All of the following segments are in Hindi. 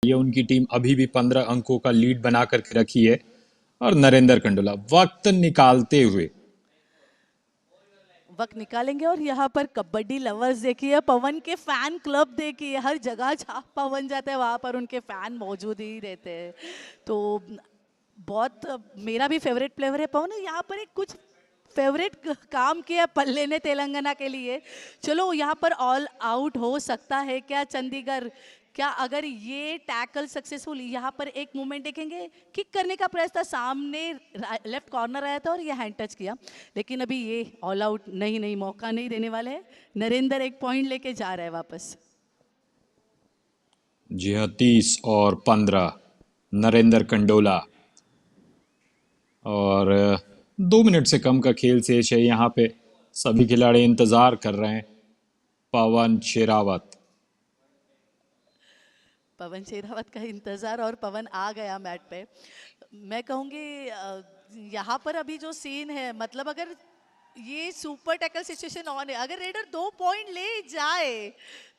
ये उनकी टीम अभी भी 15 अंकों का लीड बना करके रखी है। और नरेंद्र कंडोला वक्त निकालते हुए वक्त निकालेंगे। और यहाँ पर कबड्डी लवर्स देखिए, पवन के फैन क्लब देखिए, हर जगह जहाँ पवन जाता है वहाँ पर उनके फैन मौजूद ही रहते हैं। तो बहुत मेरा भी फेवरेट प्लेयर है पवन। यहाँ पर एक कुछ फेवरेट काम किया पल्ले ने तेलंगाना के लिए। चलो यहाँ पर ऑल आउट हो सकता है क्या चंडीगढ़? क्या अगर ये टैकल सक्सेसफुल, यहाँ पर एक मूवमेंट देखेंगे, किक करने का प्रयास था, सामने लेफ्ट कॉर्नर आया था और ये हैंड टच किया, लेकिन अभी ये ऑल आउट नहीं, मौका नहीं देने वाले हैं। नरेंद्र एक पॉइंट लेके जा रहा है वापस। जी हाँ, 30 और 15 नरेंद्र कंडोला। और 2 मिनट से कम का खेल शेष है यहाँ पे। सभी खिलाड़ी इंतजार कर रहे हैं। पवन शेरावत। पवन शेरावत का इंतजार, और पवन आ गया मैट पे। मैं कहूँगी यहाँ पर अभी जो सीन है, मतलब अगर ये सुपर टैकल सिचुएशन ऑन है, अगर रेडर 2 पॉइंट ले जाए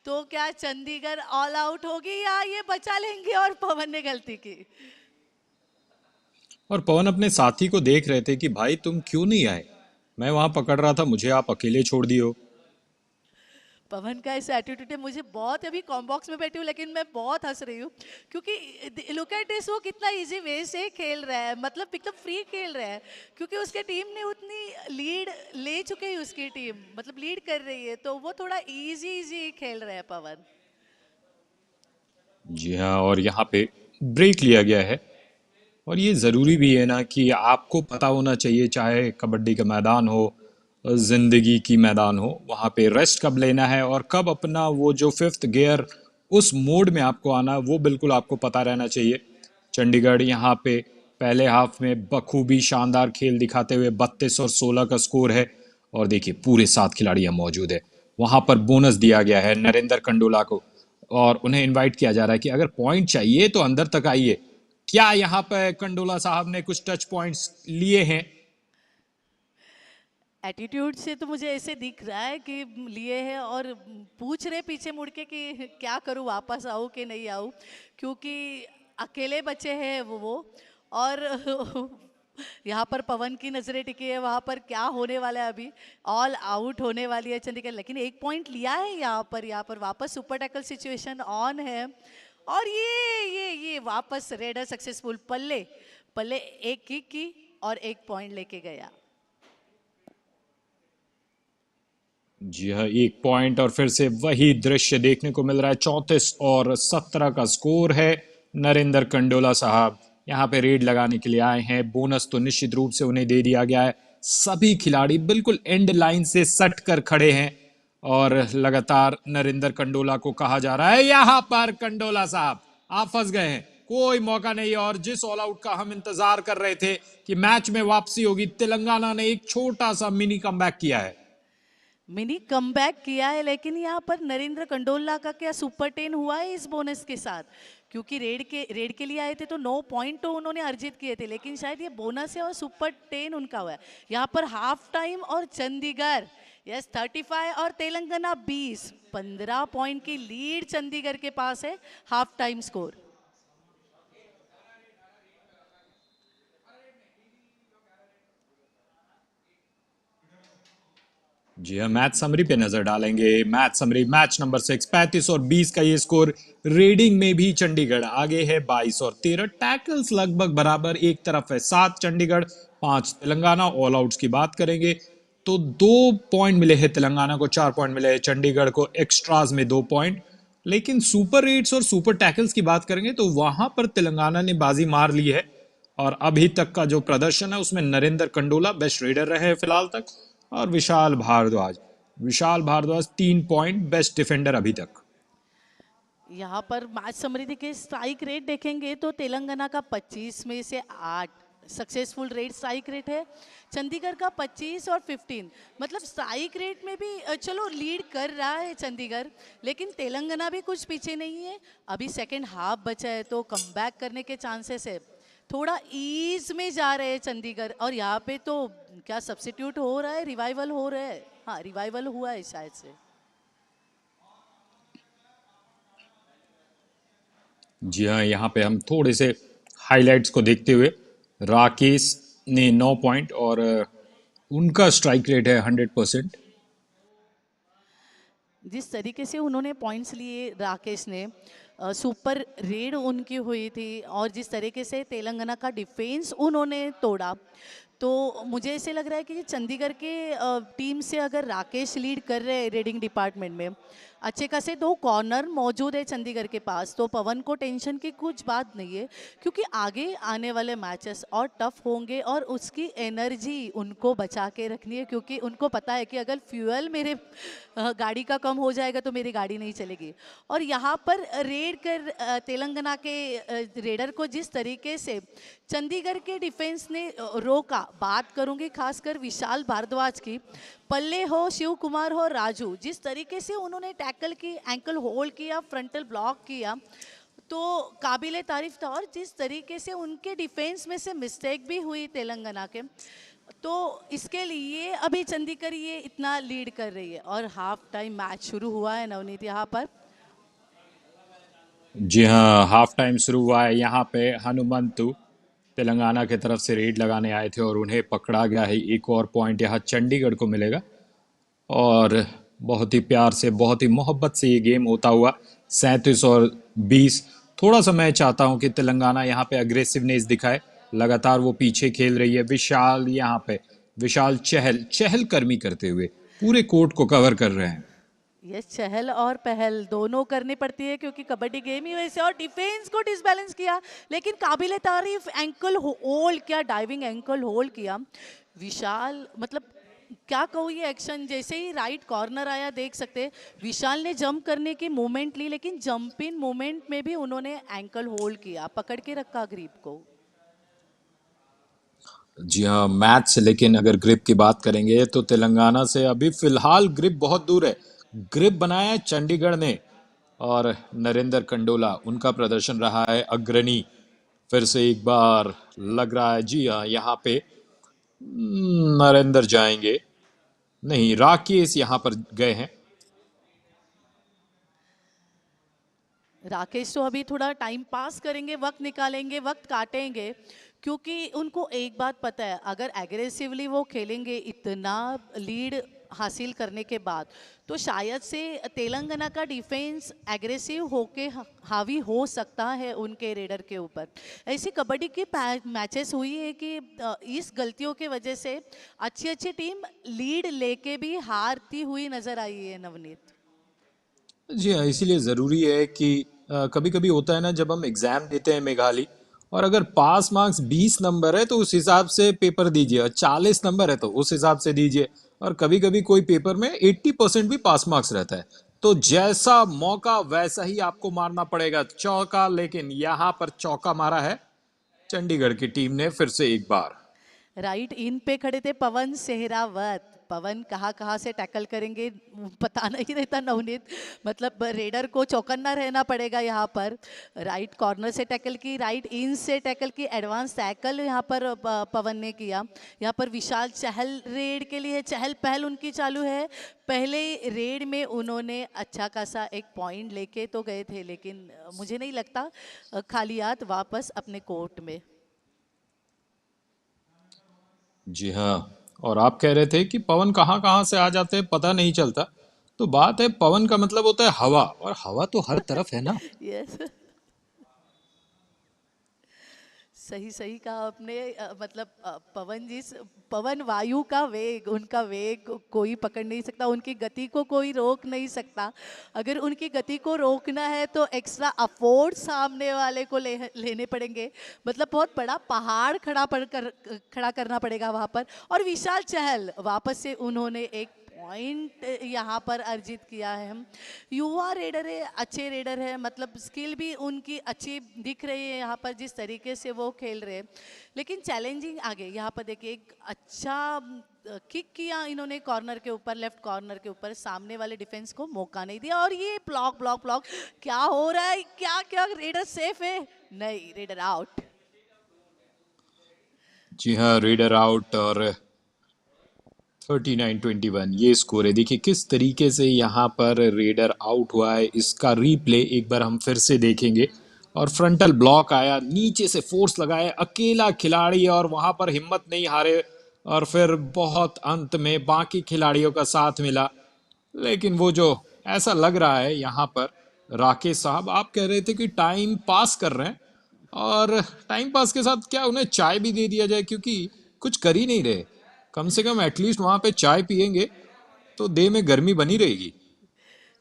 तो क्या चंडीगढ़ ऑल आउट होगी या ये बचा लेंगे और पवन ने गलती की? और पवन अपने साथी को देख रहे थे कि भाई तुम क्यों नहीं आए, मैं वहां पकड़ रहा था, मुझे आप अकेले छोड़ दिए हो। पवन का ऐसा एटीट्यूड है, मुझे बहुत, अभी कॉम्बॉक्स में बैठी हूँ लेकिन मैं बहुत हंस रही हूँ, क्योंकि लुक एट दिस, वो कितना इजी वे से खेल रहा है, मतलब एकदम फ्री खेल रहा है, क्योंकि उसके टीम ने उतनी लीड ले चुके हैं, उसकी टीम मतलब लीड कर रही है, तो वो थोड़ा इजी इजी खेल रहा है पवन। जी हाँ, और यहाँ पे ब्रेक लिया गया है। और ये ज़रूरी भी है ना कि आपको पता होना चाहिए, चाहे कबड्डी का मैदान हो, ज़िंदगी की मैदान हो, वहाँ पे रेस्ट कब लेना है और कब अपना वो जो फिफ्थ गियर, उस मोड में आपको आना, वो बिल्कुल आपको पता रहना चाहिए। चंडीगढ़ यहाँ पे पहले हाफ में बखूबी शानदार खेल दिखाते हुए 32 और 16 का स्कोर है। और देखिए पूरे 7 खिलाड़ी यहाँ मौजूद है। वहाँ पर बोनस दिया गया है नरेंद्र कंडोला को, और उन्हें इनवाइट किया जा रहा है कि अगर पॉइंट चाहिए तो अंदर तक आइए। क्या यहाँ पे कंडोला साहब ने कुछ टच पॉइंट्स लिए हैं? एटीट्यूड से तो मुझे ऐसे दिख रहा है कि लिए हैं, और पूछ रहे पीछे मुड़ के कि क्या करूँ, वापस आऊँ कि नहीं आऊँ, क्योंकि अकेले बचे हैं वो। और यहाँ पर पवन की नजरें टिकी है, वहाँ पर क्या होने वाला है अभी, ऑल आउट होने वाली है चंडीगढ़, लेकिन एक पॉइंट लिया है यहाँ पर वापस सुपर टैकल सिचुएशन ऑन है। और ये वापस रेडर सक्सेसफुल, पल्ले पल्ले एक किक की और एक पॉइंट लेके गया। जी हाँ, 1 पॉइंट, और फिर से वही दृश्य देखने को मिल रहा है। 34 और 17 का स्कोर है। नरेंद्र कंडोला साहब यहाँ पे रेड लगाने के लिए आए हैं। बोनस तो निश्चित रूप से उन्हें दे दिया गया है। सभी खिलाड़ी बिल्कुल एंड लाइन से सट कर खड़े हैं। और लगातार नरेंद्र कंडोला को कहा जा रहा है, यहाँ पर कंडोला साहब आप फंस गए हैं, कोई मौका नहीं। और जिस ऑल आउट का हम इंतजार कर रहे थे कि मैच में वापसी होगी, तेलंगाना ने एक छोटा सा मिनी कमबैक किया है। मिनी कमबैक किया है, लेकिन यहाँ पर नरेंद्र कंडोला का क्या सुपर 10 हुआ है इस बोनस के साथ? क्योंकि रेड के लिए आए थे तो 9 पॉइंट तो उन्होंने अर्जित किए थे, लेकिन शायद ये बोनस है और सुपर 10 उनका हुआ है। यहाँ पर हाफ टाइम और चंडीगढ़, यस 35 और तेलंगाना 20, 15 पॉइंट की लीड चंडीगढ़ के पास है। Half time score. जी हाँ, मैच समरी पे नजर डालेंगे। मैच समरी, मैच नंबर 6, 35 और 20 का ये स्कोर। रीडिंग में भी चंडीगढ़ आगे है 22 और 13। टैकल्स लगभग बराबर, एक तरफ है 7 चंडीगढ़, 5 तेलंगाना। ऑल आउट्स की बात करेंगे तो 2 पॉइंट मिले हैं तेलंगाना को, 4 पॉइंट मिले हैं चंडीगढ़ को, एक्स्ट्राज में 2 पॉइंट। लेकिन सुपर रेट्स और सुपर टैकल्स की बात करेंगे तो वहां पर तेलंगाना ने बाजी मार ली है। और अभी तक का जो प्रदर्शन है उसमें नरेंद्र कंडोला बेस्ट रेडर रहे हैं फिलहाल तक। और Vishal Bhardwaj 3 point best defender अभी तक। यहाँ पर मैच समृद्धि के स्ट्राइक रेट देखेंगे तो तेलंगाना का 25 में से 8 सक्सेसफुल रेट स्ट्राइक रेट है। चंडीगढ़ का 25 और 15, मतलब स्ट्राइक रेट में भी चलो लीड कर रहा है चंडीगढ़, लेकिन तेलंगाना भी कुछ पीछे नहीं है। अभी सेकेंड हाफ बचा है तो कमबैक करने के चांसेस है। थोड़ा ईज में जा रहे हैं चंडीगढ़, और यहाँ पे तो क्या सब्स्टिट्यूट हो रहा है, रिवाइवल हो रहा है, हाँ रिवाइवल हुआ है शायद से। जी हाँ, यहाँ पे हम थोड़े से हाइलाइट्स को देखते हुए, राकेश ने 9 पॉइंट और उनका स्ट्राइक रेट है 100%। जिस तरीके से उन्होंने पॉइंट्स लिए राकेश ने, सुपर रेड उनकी हुई थी, और जिस तरीके से तेलंगाना का डिफेंस उन्होंने तोड़ा, तो मुझे ऐसे लग रहा है कि ये चंडीगढ़ के टीम से अगर राकेश लीड कर रहे हैं रेडिंग डिपार्टमेंट में, अच्छे खासे दो कॉर्नर मौजूद है चंडीगढ़ के पास, तो पवन को टेंशन की कुछ बात नहीं है, क्योंकि आगे आने वाले मैचेस और टफ होंगे और उसकी एनर्जी उनको बचा के रखनी है, क्योंकि उनको पता है कि अगर फ्यूल मेरे गाड़ी का कम हो जाएगा तो मेरी गाड़ी नहीं चलेगी। और यहाँ पर रेड कर तेलंगाना के रेडर को जिस तरीके से चंडीगढ़ के डिफेंस ने रोका, बात करूंगी खासकर विशाल भारद्वाज की, पल्ले हो, शिव कुमार हो, राजू, जिस तरीके से उन्होंने टैकल की, एंकल होल्ड किया, फ्रंटल ब्लॉक किया, तो काबिले तारीफ था। और जिस तरीके से उनके डिफेंस में से मिस्टेक भी हुई तेलंगाना के, तो इसके लिए अभी चंडीगढ़ ये इतना लीड कर रही है। और हाफ टाइम मैच शुरू हुआ है नवनीत यहाँ पर। जी हाँ, हाफ टाइम शुरू हुआ है। यहाँ पे हनुमंतु तेलंगाना की तरफ से रेड लगाने आए थे और उन्हें पकड़ा गया है। एक और पॉइंट यहाँ चंडीगढ़ को मिलेगा। और बहुत ही प्यार से, बहुत ही मोहब्बत से ये गेम होता हुआ 37 और 20। थोड़ा सा मैं चाहता हूँ कि तेलंगाना यहाँ पे अग्रेसिवनेस दिखाए। लगातार वो पीछे खेल रही है। विशाल यहाँ पे, विशाल चहल चहलकर्मी करते हुए पूरे कोर्ट को कवर कर रहे हैं। ये चहल और पहल दोनों करनी पड़ती है, क्योंकि कबड्डी गेम ही वैसे। और डिफेंस को डिसबैलेंस किया, लेकिन काबिले तारीफ एंकल होल्ड किया, डाइविंग एंकल होल्ड किया विशाल। मतलब क्या कहूँ, ये एक्शन जैसे ही राइट कॉर्नर आया, देख सकते विशाल ने जंप करने की मूवमेंट ली, लेकिन जंप इन मूवमेंट में भी उन्होंने एंकल होल्ड किया, पकड़ के रखा ग्रिप को। जी हाँ, मैच से, लेकिन अगर ग्रिप की बात करेंगे तो तेलंगाना से अभी फिलहाल ग्रिप बहुत दूर है। ग्रिप बनाया है चंडीगढ़ ने। और नरेंद्र कंडोला, उनका प्रदर्शन रहा है अग्रणी। फिर से एक बार लग रहा है, जी हाँ, यहाँ पे नरेंद्र जाएंगे, नहीं, राकेश यहाँ पर गए हैं। राकेश तो अभी थोड़ा टाइम पास करेंगे, वक्त निकालेंगे, वक्त काटेंगे, क्योंकि उनको एक बात पता है, अगर एग्रेसिवली वो खेलेंगे इतना लीड हासिल करने के बाद, तो शायद से तेलंगाना का डिफेंस एग्रेसिव होके हावी हो सकता है उनके रेडर के ऊपर। ऐसी कबड्डी की मैचेस हुई है कि इस गलतियों के वजह से अच्छी अच्छी टीम लीड लेके भी हारती हुई नजर आई है नवनीत। जी हाँ, इसीलिए ज़रूरी है कि कभी कभी होता है ना, जब हम एग्ज़ाम देते हैं मेघाली, और अगर पास मार्क्स 20 नंबर है तो उस हिसाब से पेपर दीजिए, और 40 नंबर है तो उस हिसाब से दीजिए। और कभी कभी कोई पेपर में 80% भी पास मार्क्स रहता है। तो जैसा मौका वैसा ही आपको मारना पड़ेगा चौका। लेकिन यहाँ पर चौका मारा है चंडीगढ़ की टीम ने फिर से एक बार। राइट इन पे खड़े थे पवन सेहरावत। पवन कहाँ कहाँ से टैकल करेंगे पता नहीं रहता नवनीत। मतलब रेडर को चौकन्ना रहना पड़ेगा यहाँ पर। राइट कॉर्नर से टैकल की, राइट इन से टैकल की, एडवांस टैकल यहाँ पर पवन ने किया। यहाँ पर विशाल चहल रेड के लिए चहल पहल उनकी चालू है। पहले रेड में उन्होंने अच्छा खासा एक पॉइंट लेके तो गए थे, लेकिन मुझे नहीं लगता खाली हाथ वापस अपने कोर्ट में। जी हाँ, और आप कह रहे थे कि पवन कहाँ कहाँ से आ जाते हैं पता नहीं चलता। तो बात है, पवन का मतलब होता है हवा, और हवा तो हर तरफ है ना। यस, सही सही कहा आपने। मतलब पवन जी पवन वायु का वेग, उनका वेग कोई पकड़ नहीं सकता, उनकी गति को कोई रोक नहीं सकता। अगर उनकी गति को रोकना है तो एक्स्ट्रा अफोर्ड सामने वाले को लेने पड़ेंगे। मतलब बहुत बड़ा पहाड़ खड़ा करना पड़ेगा वहाँ पर। और विशाल चहल वापस से उन्होंने एक पॉइंट यहाँ पर अर्जित किया है। हम युवा रेडर है, अच्छे रेडर है, मतलब स्किल भी उनकी अच्छी दिख रही है यहाँ पर जिस तरीके से वो खेल रहे हैं। लेकिन चैलेंजिंग आगे यहाँ पर देखिए, एक अच्छा किक किया इन्होंने कॉर्नर के ऊपर, लेफ्ट कॉर्नर के ऊपर, सामने वाले डिफेंस को मौका नहीं दिया। और ये ब्लॉक ब्लॉक ब्लॉक क्या हो रहा है, क्या क्या रेडर सेफ है? नहीं, रेडर आउट। जी हाँ, रेडर आउट। और 39-21 ये स्कोर है। देखिए किस तरीके से यहाँ पर रेडर आउट हुआ है, इसका रीप्ले एक बार हम फिर से देखेंगे। और फ्रंटल ब्लॉक आया, नीचे से फोर्स लगाया, अकेला खिलाड़ी और वहां पर हिम्मत नहीं हारे, और फिर बहुत अंत में बाकी खिलाड़ियों का साथ मिला। लेकिन वो जो ऐसा लग रहा है यहाँ पर, राकेश साहब आप कह रहे थे कि टाइम पास कर रहे हैं, और टाइम पास के साथ क्या उन्हें चाय भी दे दिया जाए, क्योंकि कुछ कर ही नहीं रहे। कम से कम एटलीस्ट वहां पे चाय पियेंगे तो देह में गर्मी बनी रहेगी।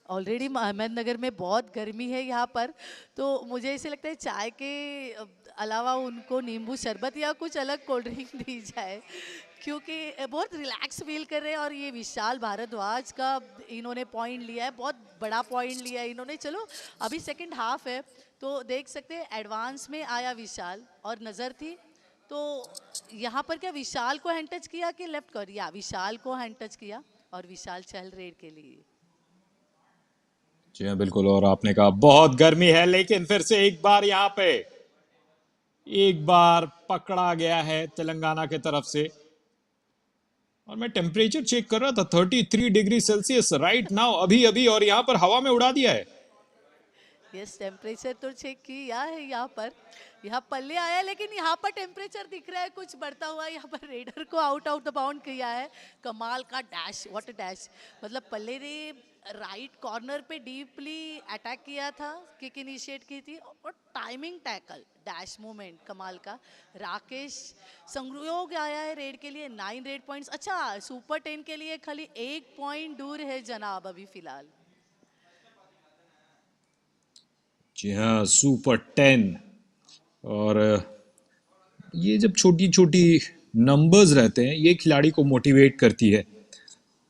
ऑलरेडी अहमदनगर में बहुत गर्मी है यहाँ पर, तो मुझे ऐसे लगता है चाय के अलावा उनको नींबू शरबत या कुछ अलग कोल्ड ड्रिंक दी जाए, क्योंकि बहुत रिलैक्स फील कर रहे हैं। और ये विशाल भारद्वाज का इन्होंने पॉइंट लिया है, बहुत बड़ा पॉइंट लिया है इन्होंने। चलो अभी सेकंड हाफ है, तो देख सकते हैं एडवांस में आया विशाल और नज़र थी, तो यहाँ पर क्या विशाल को हैंड टच किया कि लेफ्ट कर, या विशाल को हैंड टच किया और विशाल चल रेड के लिए। जी हाँ बिल्कुल, और आपने कहा बहुत गर्मी है, लेकिन फिर से एक बार यहाँ पे एक बार पकड़ा गया है तेलंगाना के तरफ से। और मैं टेम्परेचर चेक कर रहा था, 33 डिग्री सेल्सियस राइट नाउ, अभी अभी, और यहाँ पर हवा में उड़ा दिया है। यस, टेम्परेचर तो चेक किया है यहाँ पर, यहाँ पल्ले आया है, लेकिन यहाँ पर टेम्परेचर दिख रहा है कुछ बढ़ता हुआ। यहाँ पर रेडर को आउट ऑफ द बाउंड किया है। कमाल का डैश, व्हाट अ डैश। मतलब पल्ले ने राइट कॉर्नर पे डीपली अटैक किया था, किक इनिशिएट की थी, और टाइमिंग टैकल, डैश मूवमेंट कमाल का। राकेश संयोग आया है रेड के लिए, 9 रेड पॉइंट्स। अच्छा, सुपर 10 के लिए खाली 1 पॉइंट दूर है जनाब अभी फिलहाल। जी हाँ, सुपर 10। और ये जब छोटी छोटी नंबर्स रहते हैं, ये खिलाड़ी को मोटिवेट करती है।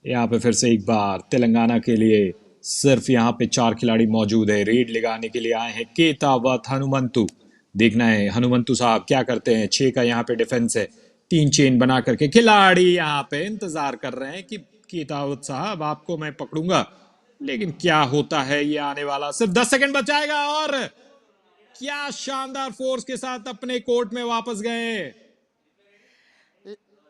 यहाँ पे फिर से एक बार तेलंगाना के लिए सिर्फ यहाँ पे 4 खिलाड़ी मौजूद है, रेड लगाने के लिए आए हैं केतावत हनुमंतु। देखना है हनुमंतु साहब क्या करते हैं। 6 का यहाँ पे डिफेंस है, 3 चेन बना करके खिलाड़ी यहाँ पे इंतजार कर रहे हैं कि केतावत साहब आपको मैं पकड़ूंगा। लेकिन क्या होता है, ये आने वाला सिर्फ 10 सेकंड बचाएगा, और क्या शानदार फोर्स के साथ अपने कोर्ट में वापस गए।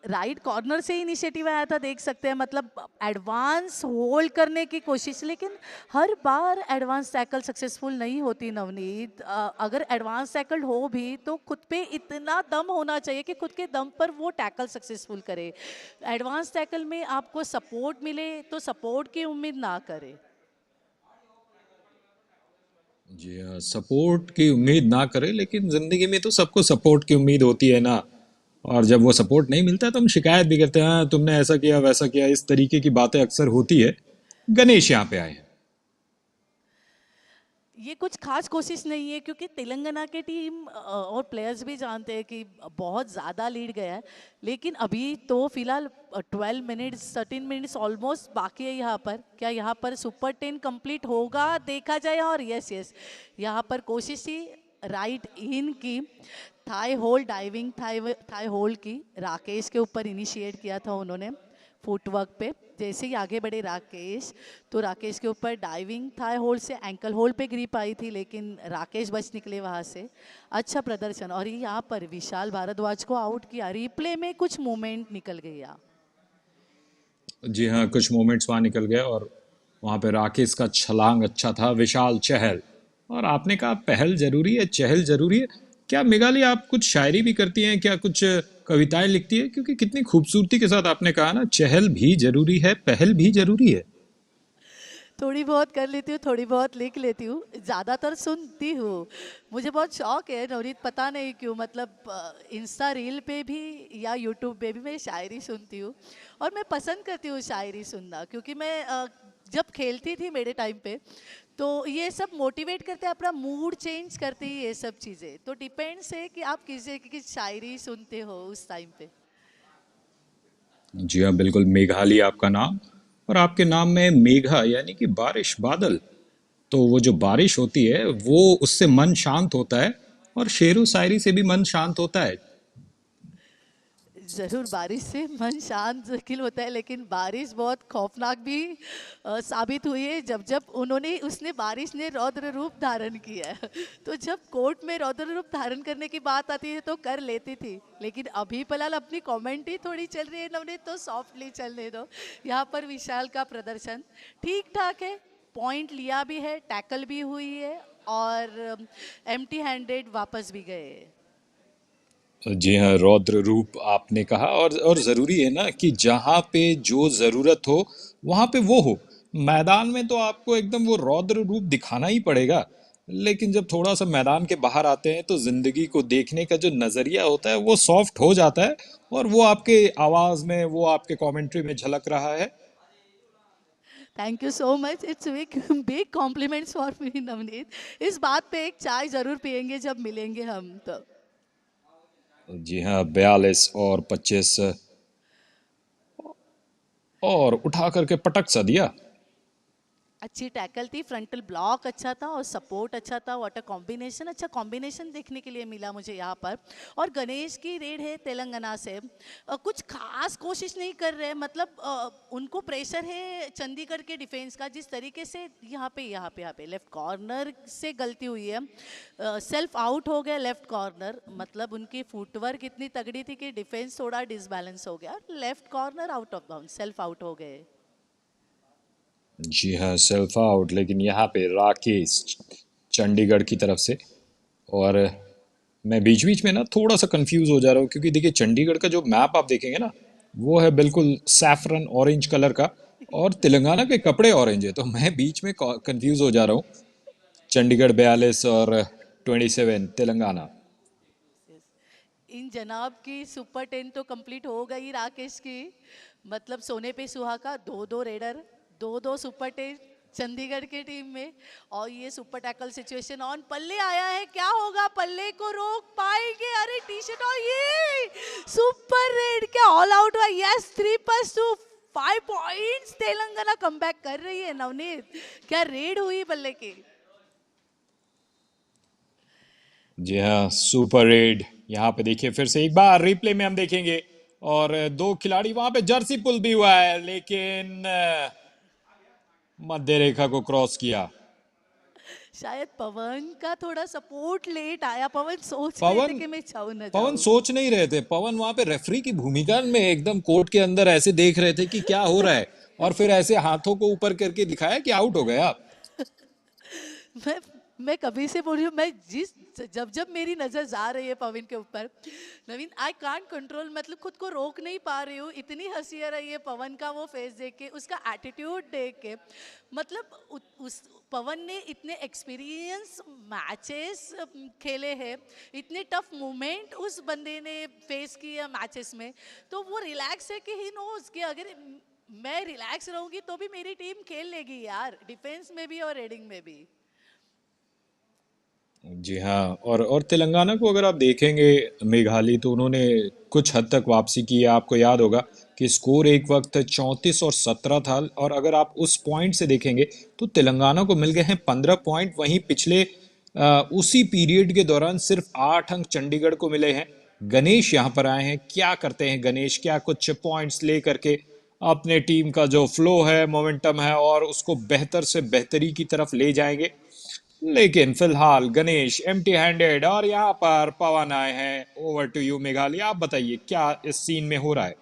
राइट कॉर्नर से ही इनिशिएटिव आया था, देख सकते हैं। मतलब एडवांस होल्ड करने की कोशिश, लेकिन हर बार एडवांस टैकल सक्सेसफुल नहीं होती नवनीत। अगर एडवांस टैकल हो भी तो खुद पे इतना दम होना चाहिए कि खुद के दम पर वो टैकल सक्सेसफुल करे। एडवांस टैकल में आपको सपोर्ट मिले तो सपोर्ट की उम्मीद ना करे। जी हाँ, सपोर्ट की उम्मीद ना करें, लेकिन जिंदगी में तो सबको सपोर्ट की उम्मीद होती है ना। और जब वो सपोर्ट नहीं मिलता तो हम शिकायत भी करते हैं, "हाँ, तुमने ऐसा किया वैसा किया", इस तरीके की बातें अक्सर होती है। गणेश यहाँ पे आए हैं। ये कुछ खास कोशिश नहीं है, क्योंकि तेलंगाना के टीम और प्लेयर्स भी जानते हैं कि बहुत ज़्यादा लीड गया है। लेकिन अभी तो फिलहाल 12 मिनट्स 13 मिनट्स ऑलमोस्ट बाकी है यहाँ पर। क्या यहाँ पर सुपर 10 कंप्लीट होगा, देखा जाए। और यस यस, यहाँ पर कोशिश थी राइट इन की, thigh hold diving thigh thigh hold की, राकेश के ऊपर इनिशिएट किया था उन्होंने फुटवर्क पे। जैसे ही आगे बढ़े राकेश, तो राकेश के ऊपर डाइविंग थाई होल्ड से एंकल होल्ड पे ग्रिप आई थी, लेकिन राकेश बच निकले वहाँ से। अच्छा प्रदर्शन। और ये यहाँ पर विशाल भारद्वाज को आउट किया, रिप्ले में कुछ मूवमेंट निकल गया। जी हाँ, कुछ मोमेंट्स वहाँ निकल गए, और वहाँ पे राकेश का छलांग अच्छा था, विशाल चहल। और आपने कहा पहल जरूरी है, चहल जरूरी है। क्या मेघाली आप कुछ शायरी भी करती हैं, क्या कुछ कविताएं लिखती है? क्योंकि कितनी खूबसूरती के साथ आपने कहा ना, चहल भी जरूरी है, पहल भी जरूरी है। थोड़ी बहुत कर लेती हूँ, थोड़ी बहुत लिख लेती हूँ, ज़्यादातर सुनती हूँ। मुझे बहुत शौक है नवनीत, पता नहीं क्यों। मतलब इंस्टा रील पे भी या यूट्यूब पे भी मैं शायरी सुनती हूँ, और मैं पसंद करती हूँ शायरी सुनना, क्योंकि मैं जब खेलती थी मेरे टाइम पे, तो ये सब मोटिवेट करते हैं, अपना मूड चेंज करते हैं ये सब चीज़ें। तो डिपेंड्स है कि आप किस शायरी सुनते हो उस टाइम पे। जी हाँ बिल्कुल, मेघाली आपका नाम, और आपके नाम में मेघा यानी कि बारिश, बादल। तो वो जो बारिश होती है वो, उससे मन शांत होता है, और शेरो शायरी से भी मन शांत होता है। ज़रूर, बारिश से मन शांत ज़कील होता है, लेकिन बारिश बहुत खौफनाक भी साबित हुई है, जब जब उसने बारिश ने रौद्र रूप धारण किया है। तो जब कोर्ट में रौद्र रूप धारण करने की बात आती है तो कर लेती थी, लेकिन अभी फिलहाल अपनी कमेंट्री थोड़ी चल रही है नवनीत, तो सॉफ्टली चलने दो। यहाँ पर विशाल का प्रदर्शन ठीक ठाक है, पॉइंट लिया भी है, टैकल भी हुई है, और एम्प्टी हैंडेड वापस भी गए। जी हाँ, रौद्र रूप आपने कहा। और ज़रूरी है ना कि जहाँ पे जो ज़रूरत हो वहाँ पे वो हो। मैदान में तो आपको एकदम वो रौद्र रूप दिखाना ही पड़ेगा, लेकिन जब थोड़ा सा मैदान के बाहर आते हैं तो ज़िंदगी को देखने का जो नज़रिया होता है वो सॉफ्ट हो जाता है, और वो आपके आवाज़ में, वो आपके कमेंट्री में झलक रहा है। Thank you so much, it's big big compliments for me Navneet. इस बात पे एक चाय जरूर पियेंगे जब मिलेंगे हम तो। जी हाँ, 42 और 25, और उठा करके पटक सा दिया। अच्छी टैकल थी, फ्रंटल ब्लॉक अच्छा था और सपोर्ट अच्छा था। व्हाट अ कॉम्बिनेशन, अच्छा कॉम्बिनेशन देखने के लिए मिला मुझे यहाँ पर। और गणेश की रेड है तेलंगाना से, कुछ खास कोशिश नहीं कर रहे, मतलब उनको प्रेशर है चंडीगढ़ के डिफेंस का। जिस तरीके से यहाँ पे लेफ्ट कॉर्नर से गलती हुई है, सेल्फ आउट हो गया लेफ्ट कॉर्नर। मतलब उनकी फुटवर्क इतनी तगड़ी थी कि डिफेंस थोड़ा डिसबैलेंस हो गया, left corner out of bound, self out हो गए। जी हाँ, सेल्फ आउट, लेकिन यहाँ पे राकेश चंडीगढ़ की तरफ से। और मैं बीच बीच में ना थोड़ा सा कंफ्यूज हो जा रहा हूँ, क्योंकि देखिए चंडीगढ़ का जो मैप आप देखेंगे ना, वो है बिल्कुल सैफरन ऑरेंज कलर का, और तेलंगाना के कपड़े ऑरेंज है, तो मैं बीच में कंफ्यूज हो जा रहा हूँ। चंडीगढ़ 42 और 27 तेलंगाना। इन जनाब की सुपर 10 तो कंप्लीट हो गई राकेश की। मतलब सोने पे सुहागा, दो दो रेडर, दो दो सुपर 10 चंडीगढ़ की टीम में। और ये सुपर टैकल सिचुएशन ऑन, पल्ले आया है, क्या होगा, पल्ले को रोक पाएंगे? अरे टी शर्ट, और ये सुपर रेड, क्या ऑल आउट हुआ? यस, 3+2, 5 पॉइंट्स, तेलंगाना कमबैक कर रही है नवनीत। क्या रेड हुई बल्ले की। जी हाँ, सुपर रेड। यहाँ पे देखिए फिर से एक बार रिप्ले में हम देखेंगे, और दो खिलाड़ी वहां पे जर्सी पुल भी हुआ है, लेकिन मध्य रेखा को क्रॉस किया। शायद पवन का थोड़ा सपोर्ट लेट आया, पवन सोच रहे थे पवन कि मैं जाऊं ना पवन जाऊं। सोच नहीं रहे थे। पवन वहां पे रेफरी की भूमिका में एकदम कोर्ट के अंदर ऐसे देख रहे थे कि क्या हो रहा है, और फिर ऐसे हाथों को ऊपर करके दिखाया कि आउट हो गया। मैं मैं कभी से बोल रही हूँ, मैं जिस जब जब मेरी नजर जा रही है पवन के ऊपर, नवीन आई कांट कंट्रोल, मतलब खुद को रोक नहीं पा रही हूँ। इतनी हंसी आ रही है पवन का वो फेस देख के, उसका एटीट्यूड देख के। मतलब उस पवन ने इतने एक्सपीरियंस मैचेस खेले हैं, इतने टफ मोमेंट उस बंदे ने फेस किया मैचेस में। तो वो रिलैक्स है कि ही नोज कि अगर मैं रिलैक्स रहूंगी तो भी मेरी टीम खेल लेगी यार, डिफेंस में भी और रेडिंग में भी। जी हाँ, और तेलंगाना को अगर आप देखेंगे, मेघाली, तो उन्होंने कुछ हद तक वापसी की है। आपको याद होगा कि स्कोर एक वक्त 34 और 17 था, और अगर आप उस पॉइंट से देखेंगे तो तेलंगाना को मिल गए हैं 15 पॉइंट। वहीं पिछले उसी पीरियड के दौरान सिर्फ 8 अंक चंडीगढ़ को मिले हैं। गणेश यहाँ पर आए हैं, क्या करते हैं गणेश? क्या कुछ पॉइंट्स ले करके अपने टीम का जो फ्लो है, मोमेंटम है, और उसको बेहतर से बेहतरी की तरफ ले जाएंगे? लेकिन फिलहाल गणेश एम्प्टी हैंडेड, और यहाँ पर पवन आए हैं। ओवर टू यू मेघालय, आप बताइए क्या इस सीन में हो रहा है।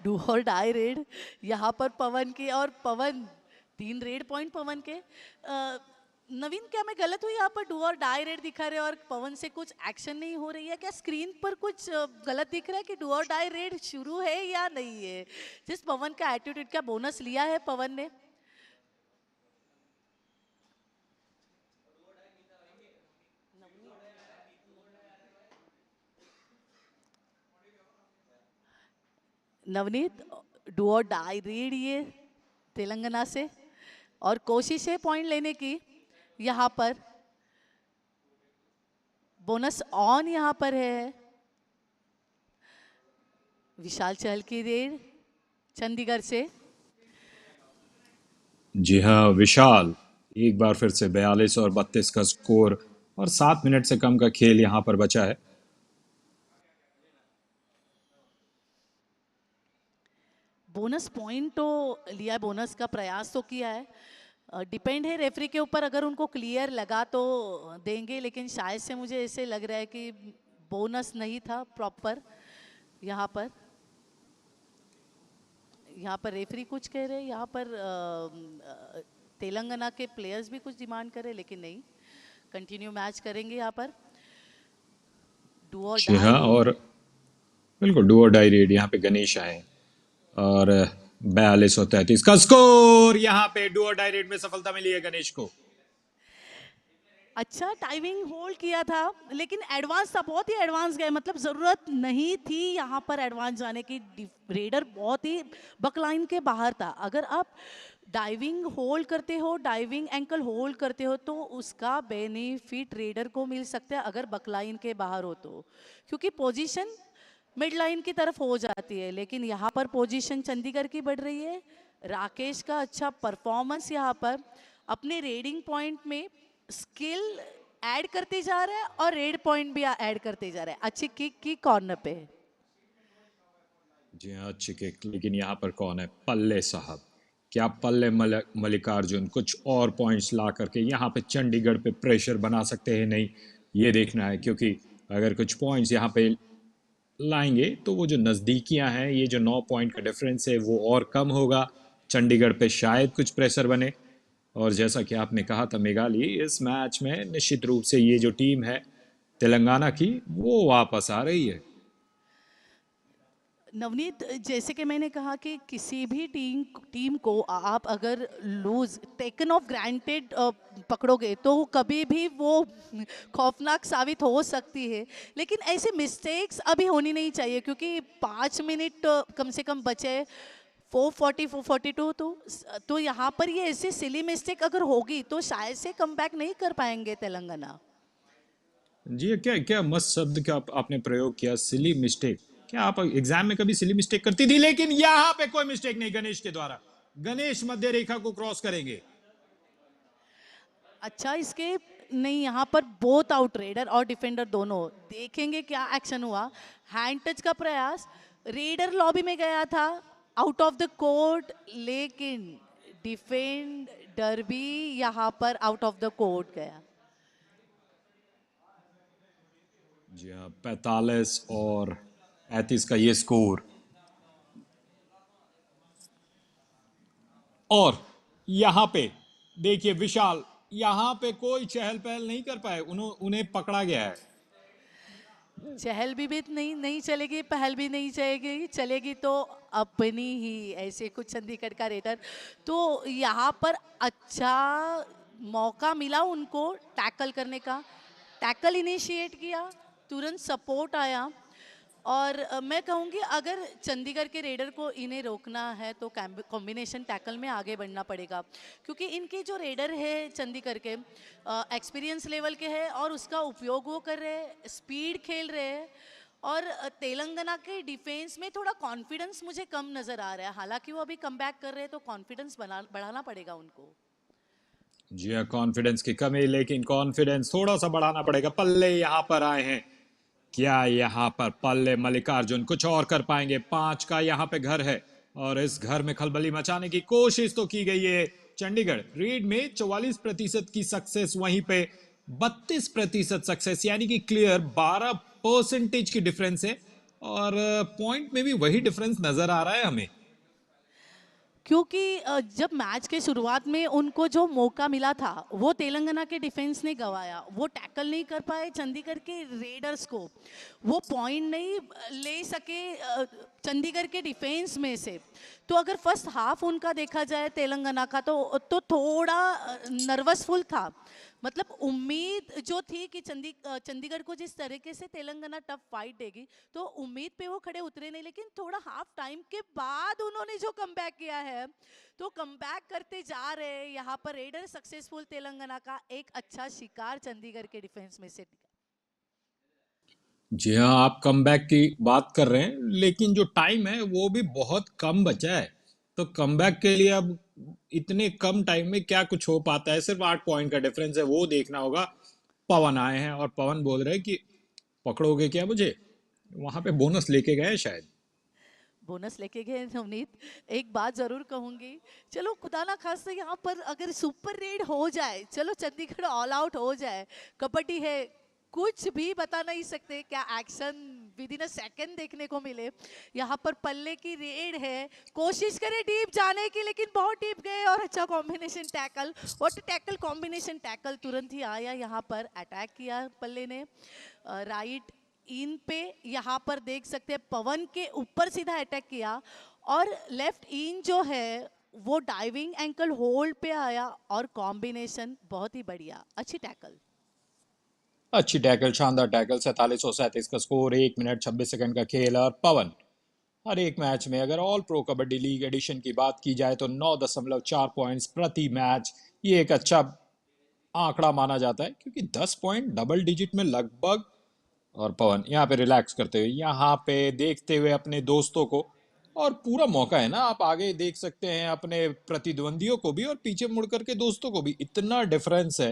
डू और डाई रेड यहाँ पर पवन के, और पवन 3 रेड पॉइंट पवन के। नवीन, क्या मैं गलत हूँ? यहाँ पर डू और डाई रेड दिखा रहे हैं और पवन से कुछ एक्शन नहीं हो रही है क्या? स्क्रीन पर कुछ गलत दिख रहा है कि डू और डाई रेड शुरू है या नहीं है? जिस पवन का एटीट्यूड, क्या बोनस लिया है पवन ने? नवनीत, डू और डाई रेड ये तेलंगाना से, और कोशिश है पॉइंट लेने की यहाँ पर। बोनस ऑन यहाँ पर है। विशाल चहल की रेड चंडीगढ़ से। जी हाँ, विशाल। एक बार फिर से 42 और 32 का स्कोर, और 7 मिनट से कम का खेल यहाँ पर बचा है। बोनस पॉइंट तो लिया है, बोनस का प्रयास तो किया है। डिपेंड है रेफरी के ऊपर, अगर उनको क्लियर लगा तो देंगे, लेकिन शायद से मुझे ऐसे लग रहा है कि बोनस नहीं था प्रॉपर यहाँ पर। यहाँ पर रेफरी कुछ कह रहे हैं, यहाँ पर तेलंगाना के प्लेयर्स भी कुछ डिमांड कर रहे हैं, लेकिन नहीं, कंटिन्यू मैच करेंगे यहाँ पर, डू और जी हाँ, डाई। और बिल्कुल डू और डाई रेड। यहाँ पे गणेश आए और 42-33 का स्कोर। यहाँ पे डू और डाई रेड में सफलता मिली है गणेश को। अच्छा टाइमिंग होल्ड किया था, लेकिन एडवांस था, बहुत ही एडवांस गए, मतलब ज़रूरत नहीं थी यहाँ पर एडवांस जाने की। रेडर बहुत ही बकलाइन के बाहर था। अगर आप डाइविंग होल्ड करते हो, डाइविंग एंकल होल्ड करते हो, तो उसका बेनिफिट रेडर को मिल सकता है अगर बकलाइन के बाहर हो तो, क्योंकि पोजीशन मिड लाइन की तरफ हो जाती है। लेकिन यहाँ पर पोजीशन चंडीगढ़ की बढ़ रही है। राकेश का अच्छा परफॉर्मेंस यहाँ पर अपने रेडिंग पॉइंट में स्किल ऐड करते जा रहा है और रेड पॉइंट भी ऐड करते जा रहा है अच्छी किक की कॉर्नर पे। जी हाँ, अच्छी किक। लेकिन यहाँ पर कौन है? पल्ले साहब। क्या पल्ले मल्लिकार्जुन कुछ और पॉइंट्स ला करके यहाँ पे चंडीगढ़ पे प्रेशर बना सकते हैं? नहीं, ये देखना है, क्योंकि अगर कुछ पॉइंट्स यहाँ पे लाएंगे तो वो जो नज़दीकियां हैं, ये जो 9 पॉइंट का डिफरेंस है वो और कम होगा। चंडीगढ़ पे शायद कुछ प्रेशर बने। और जैसा कि आपने कहा था मेघाली, इस मैच में निश्चित रूप से ये जो टीम है तेलंगाना की, वो वापस आ रही है। नवनीत, जैसे कि मैंने कहा कि किसी भी टीम को आप अगर लूज टेकन ऑफ ग्रांटेड पकड़ोगे तो कभी भी वो खौफनाक साबित हो सकती है। लेकिन ऐसे मिस्टेक्स अभी होनी नहीं चाहिए, क्योंकि 5 मिनट कम से कम बचे, 440 442। तो यहाँ पर ये ऐसी सिली मिस्टेक अगर होगी तो शायद से कमबैक नहीं कर पाएंगे तेलंगाना। जी, क्या क्या मस्त शब्द क्या आपने प्रयोग किया, सिली मिस्टेक। क्या आप एग्जाम में कभी सिली मिस्टेक करती थी? लेकिन यहाँ पे कोई मिस्टेक नहीं गणेश के द्वारा। गणेश मध्य रेखा को क्रॉस करेंगे। अच्छा, इसके नहीं, यहाँ पर बोथ आउट, रेडर और डिफेंडर दोनों। देखेंगे क्या एक्शन हुआ। हैंड टच का प्रयास, रेडर लॉबी में गया था आउट ऑफ द कोर्ट, लेकिन डिफेंडर भी यहाँ पर आउट ऑफ द कोर्ट गया। जी हाँ, 45 और 35 का ये स्कोर। और यहाँ पे देखिए विशाल, यहाँ पे कोई चहल पहल नहीं कर पाए, उन्हें पकड़ा गया है। चहल भी नहीं नहीं चलेगी, पहल भी नहीं चलेगी, चलेगी तो अपनी ही, ऐसे कुछ चंडीगढ़ का रेडर। तो यहाँ पर अच्छा मौका मिला उनको टैकल करने का, टैकल इनिशिएट किया, तुरंत सपोर्ट आया। और मैं कहूँगी अगर चंडीगढ़ के रेडर को इन्हें रोकना है तो कॉम्बिनेशन टैकल में आगे बढ़ना पड़ेगा, क्योंकि इनके जो रेडर है चंडीगढ़ के एक्सपीरियंस लेवल के हैं और उसका उपयोग वो कर रहे हैं, स्पीड खेल रहे हैं। और तेलंगाना के डिफेंस में थोड़ा कॉन्फिडेंस मुझे कम नज़र आ रहा है। हालांकि वो अभी कम बैक कर रहे हैं तो कॉन्फिडेंस बढ़ाना पड़ेगा उनको। जी हाँ, कॉन्फिडेंस की कमी, लेकिन कॉन्फिडेंस थोड़ा सा बढ़ाना पड़ेगा। पल्ले यहाँ पर आए हैं। क्या यहाँ पर पल्ले मल्लिकार्जुन कुछ और कर पाएंगे? 5 का यहाँ पे घर है और इस घर में खलबली मचाने की कोशिश तो की गई है। चंडीगढ़ रेड में 44% की सक्सेस, वहीं पे 32% सक्सेस, यानी कि क्लियर 12% की डिफरेंस है। और पॉइंट में भी वही डिफरेंस नजर आ रहा है हमें। क्योंकि जब मैच के शुरुआत में उनको जो मौका मिला था वो तेलंगाना के डिफेंस ने गंवाया, वो टैकल नहीं कर पाए चंडीगढ़ के रेडर्स को, वो पॉइंट नहीं ले सके चंडीगढ़ के डिफेंस में से। तो अगर फर्स्ट हाफ उनका देखा जाए तेलंगाना का तो थोड़ा नर्वसफुल था। मतलब उम्मीद जो थी कि चंडीगढ़ को जिस तरीके से तेलंगाना टफ फाइट देगी, तो उम्मीद पे वो खड़े उतरे नहीं। लेकिन थोड़ा हाफ टाइम के बाद उन्होंने जो कमबैक किया है, तो कमबैक करते जा रहे हैं यहाँ पर रेडर सक्सेसफुल। तेलंगाना का एक अच्छा शिकार चंडीगढ़ के डिफेंस में से। जी हाँ, आप कमबैक की बात कर रहे हैं, लेकिन जो टाइम है वो भी बहुत कम बचा है। तो कमबैक के लिए अब इतने कम टाइम में क्या कुछ हो पाता है? सिर्फ 8 पॉइंट का डिफरेंस है, वो देखना होगा। पवन आए हैं और पवन बोल रहे हैं कि पकड़ोगे क्या मुझे? वहां पे बोनस लेके गए शायद। बोनस लेके गए नवनीत। एक बात जरूर कहूंगी, चलो खुदा ना खास्ता यहाँ पर अगर सुपर रेड हो जाए, चलो चंडीगढ़ ऑल आउट हो जाए, कबड्डी है, कुछ भी बता नहीं सकते क्या action with in a second देखने को मिले। यहाँ पर पल्ले की रेड है, कोशिश करे डीप जाने की लेकिन बहुत डीप गए और अच्छा combination tackle, what tackle combination tackle तुरंत ही आया, यहाँ पर अटैक किया पल्ले ने राइट इन पे। यहाँ पर देख सकते हैं पवन के ऊपर सीधा अटैक किया और लेफ्ट इन जो है वो डाइविंग एंकल होल्ड पे आया और कॉम्बिनेशन बहुत ही बढ़िया, अच्छी टैकल। अच्छी टैकल, शानदार टैकल। 47-37 का स्कोर, 1 मिनट 26 सेकंड का खेल। और पवन हर एक मैच में, अगर all Pro Kabaddi League edition की बात की जाए तो 9.4 पॉइंट्स प्रति मैच, ये एक अच्छा आंकड़ा माना जाता है, क्योंकि 10 पॉइंट डबल डिजिट में लगभग। और पवन यहाँ पे रिलैक्स करते हुए, यहाँ पे देखते हुए अपने दोस्तों को, और पूरा मौका है ना, आप आगे देख सकते हैं अपने प्रतिद्वंदियों को भी और पीछे मुड़ करके दोस्तों को भी। इतना डिफरेंस है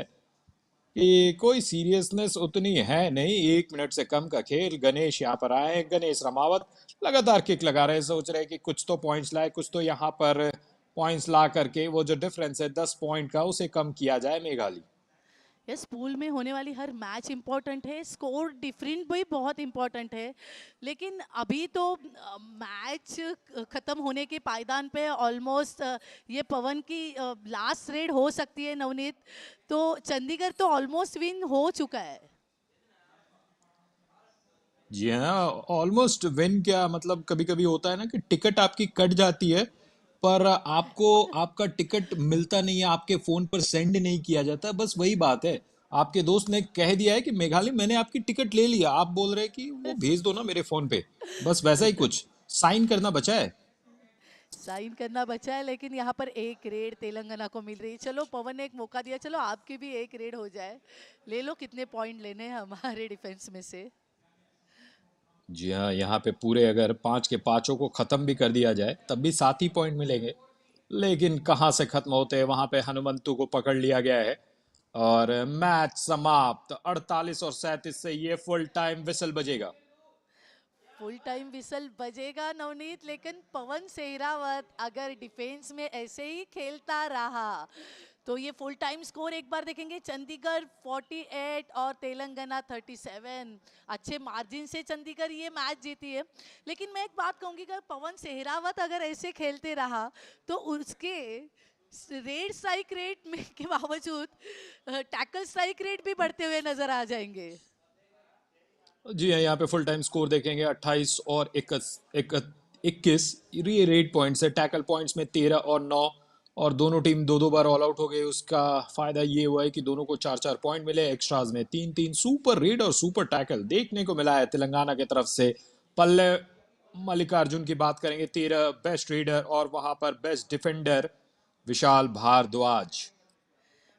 कि कोई सीरियसनेस उतनी है नहीं। 1 मिनट से कम का खेल। गणेश यहाँ पर आए, गणेश रमावत लगातार किक लगा रहे, सोच रहे कि कुछ तो पॉइंट्स लाए, कुछ तो यहाँ पर पॉइंट्स ला करके वो जो डिफरेंस है 10 पॉइंट का, उसे कम किया जाए। मेघाली यस, पूल में होने वाली हर मैच इंपॉर्टेंट है, स्कोर डिफरेंट भी बहुत इंपॉर्टेंट है, लेकिन अभी तो मैच खत्म होने के पायदान पे ऑलमोस्ट ये पवन की लास्ट रेड हो सकती है नवनीत। तो चंडीगढ़ तो ऑलमोस्ट विन हो चुका है। जी हाँ, ऑलमोस्ट विन क्या मतलब, कभी कभी होता है ना कि टिकट आपकी कट जाती है, पर आपको आपका टिकट मिलता नहीं है, आपके फोन पर सेंड नहीं किया जाता। बस वही बात है। आपके दोस्त ने कह दिया है कि मेघालय मैंने आपकी टिकट ले लिया, आप बोल रहे हैं कि वो भेज दो ना मेरे फोन पे। बस वैसा ही कुछ, साइन करना बचा है। साइन करना बचा है, लेकिन यहाँ पर एक रेड तेलंगाना को मिल रही है। चलो पवन ने एक मौका दिया, चलो आपकी भी एक रेड हो जाए, ले लो कितने पॉइंट लेने हैं हमारे डिफेंस में से। जी हाँ, यहाँ पे पूरे अगर 5 के 5 को खत्म भी कर दिया जाए तब भी 7 ही पॉइंट मिलेंगे। लेकिन कहाँ से खत्म होते हैं, वहां पे हनुमंतु को पकड़ लिया गया है। और मैच समाप्त। 48 और 37 से ये फुल टाइम विसल बजेगा। फुल टाइम विसल बजेगा नवनीत, लेकिन पवन सेहरावत अगर डिफेंस में ऐसे ही खेलता रहा तो ये फुल टाइम स्कोर एक बार देखेंगे। चंडीगढ़ 48 और तेलंगाना 37, अच्छे मार्जिन से चंडीगढ़ ये मैच जीती है। लेकिन मैं एक बात कहूंगी, अगर पवन सेहरावत अगर ऐसे खेलते रहा तो उसके रेड स्ट्राइक रेट में के बावजूद टैकल स्ट्राइक रेट भी बढ़ते हुए नजर आ जाएंगे। जी हाँ, यहाँ पे फुल टाइम स्कोर देखेंगे। 28 और 21 ये रेड पॉइंट्स है। टैकल पॉइंट्स में 13 और 9, और दोनों टीम दो दो बार ऑल आउट हो गई। उसका फायदा ये हुआ है कि दोनों को 4 4 पॉइंट मिले। एक्स्ट्राज में 3 3 सुपर रेड और सुपर टैकल देखने को मिला है तेलंगाना की तरफ से। पल्ले मल्लिकार्जुन की बात करेंगे, 13 बेस्ट रेडर, और वहां पर बेस्ट डिफेंडर विशाल भारद्वाज।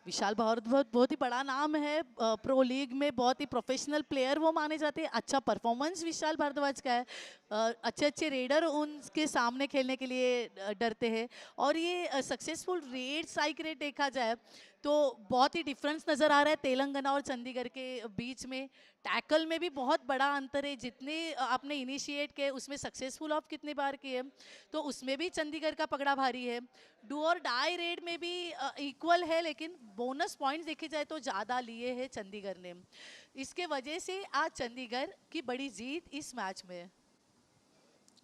विशाल भारद्वाज बहुत ही बड़ा नाम है प्रो लीग में, बहुत ही प्रोफेशनल प्लेयर वो माने जाते हैं। अच्छा परफॉर्मेंस विशाल भारद्वाज का है, अच्छे अच्छे रेडर उनके सामने खेलने के लिए डरते हैं। और ये सक्सेसफुल रेड स्ट्राइक रेट देखा जाए तो बहुत ही डिफरेंस नज़र आ रहा है तेलंगाना और चंडीगढ़ के बीच में। टैकल में भी बहुत बड़ा अंतर है, जितने आपने इनिशिएट किए उसमें सक्सेसफुल ऑफ कितने बार किए, तो उसमें भी चंडीगढ़ का पकड़ा भारी है। डू और डाई रेड में भी इक्वल है, लेकिन बोनस पॉइंट्स देखे जाए तो ज़्यादा लिए हैं चंडीगढ़ ने। इसके वजह से आज चंडीगढ़ की बड़ी जीत इस मैच में।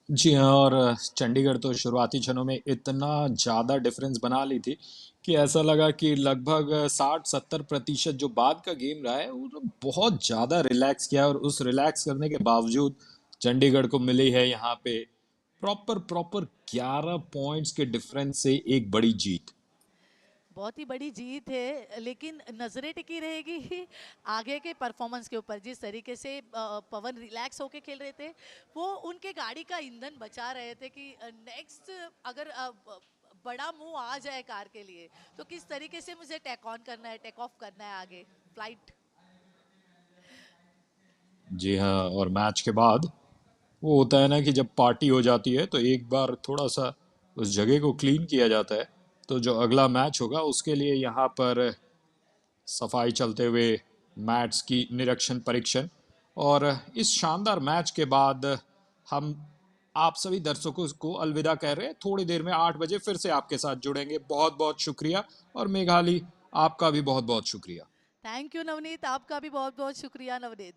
जी हाँ, और चंडीगढ़ तो शुरुआती क्षणों में इतना ज़्यादा डिफरेंस बना ली थी कि ऐसा लगा कि लगभग 60-70% जो बाद का गेम रहा है वो तो बहुत ज़्यादा रिलैक्स किया। और उस रिलैक्स करने के बावजूद चंडीगढ़ को मिली है यहाँ पे प्रॉपर प्रॉपर 11 पॉइंट्स के डिफरेंस से एक बड़ी जीत। बहुत ही बड़ी जीत है, लेकिन नजरें टिकी रहेगी आगे के परफॉर्मेंस के ऊपर। जिस तरीके से पवन रिलैक्स होके खेल रहे थे, वो उनके गाड़ी का ईंधन बचा रहे थे कि नेक्स्ट अगर बड़ा मूव आ जाए कार के लिए तो किस तरीके से मुझे टेक ऑन करना है, टेक ऑफ करना है आगे फ्लाइट। जी हाँ, और मैच के बाद वो होता है ना कि जब पार्टी हो जाती है तो एक बार थोड़ा सा उस जगह को क्लीन किया जाता है। तो जो अगला मैच होगा उसके लिए यहाँ पर सफाई चलते हुए, मैट्स की निरीक्षण परीक्षण। और इस शानदार मैच के बाद हम आप सभी दर्शकों को अलविदा कह रहे हैं। थोड़ी देर में 8 बजे फिर से आपके साथ जुड़ेंगे। बहुत बहुत शुक्रिया। और मेघाली, आपका भी बहुत बहुत शुक्रिया। थैंक यू नवनीत, आपका भी बहुत बहुत शुक्रिया नवनीत।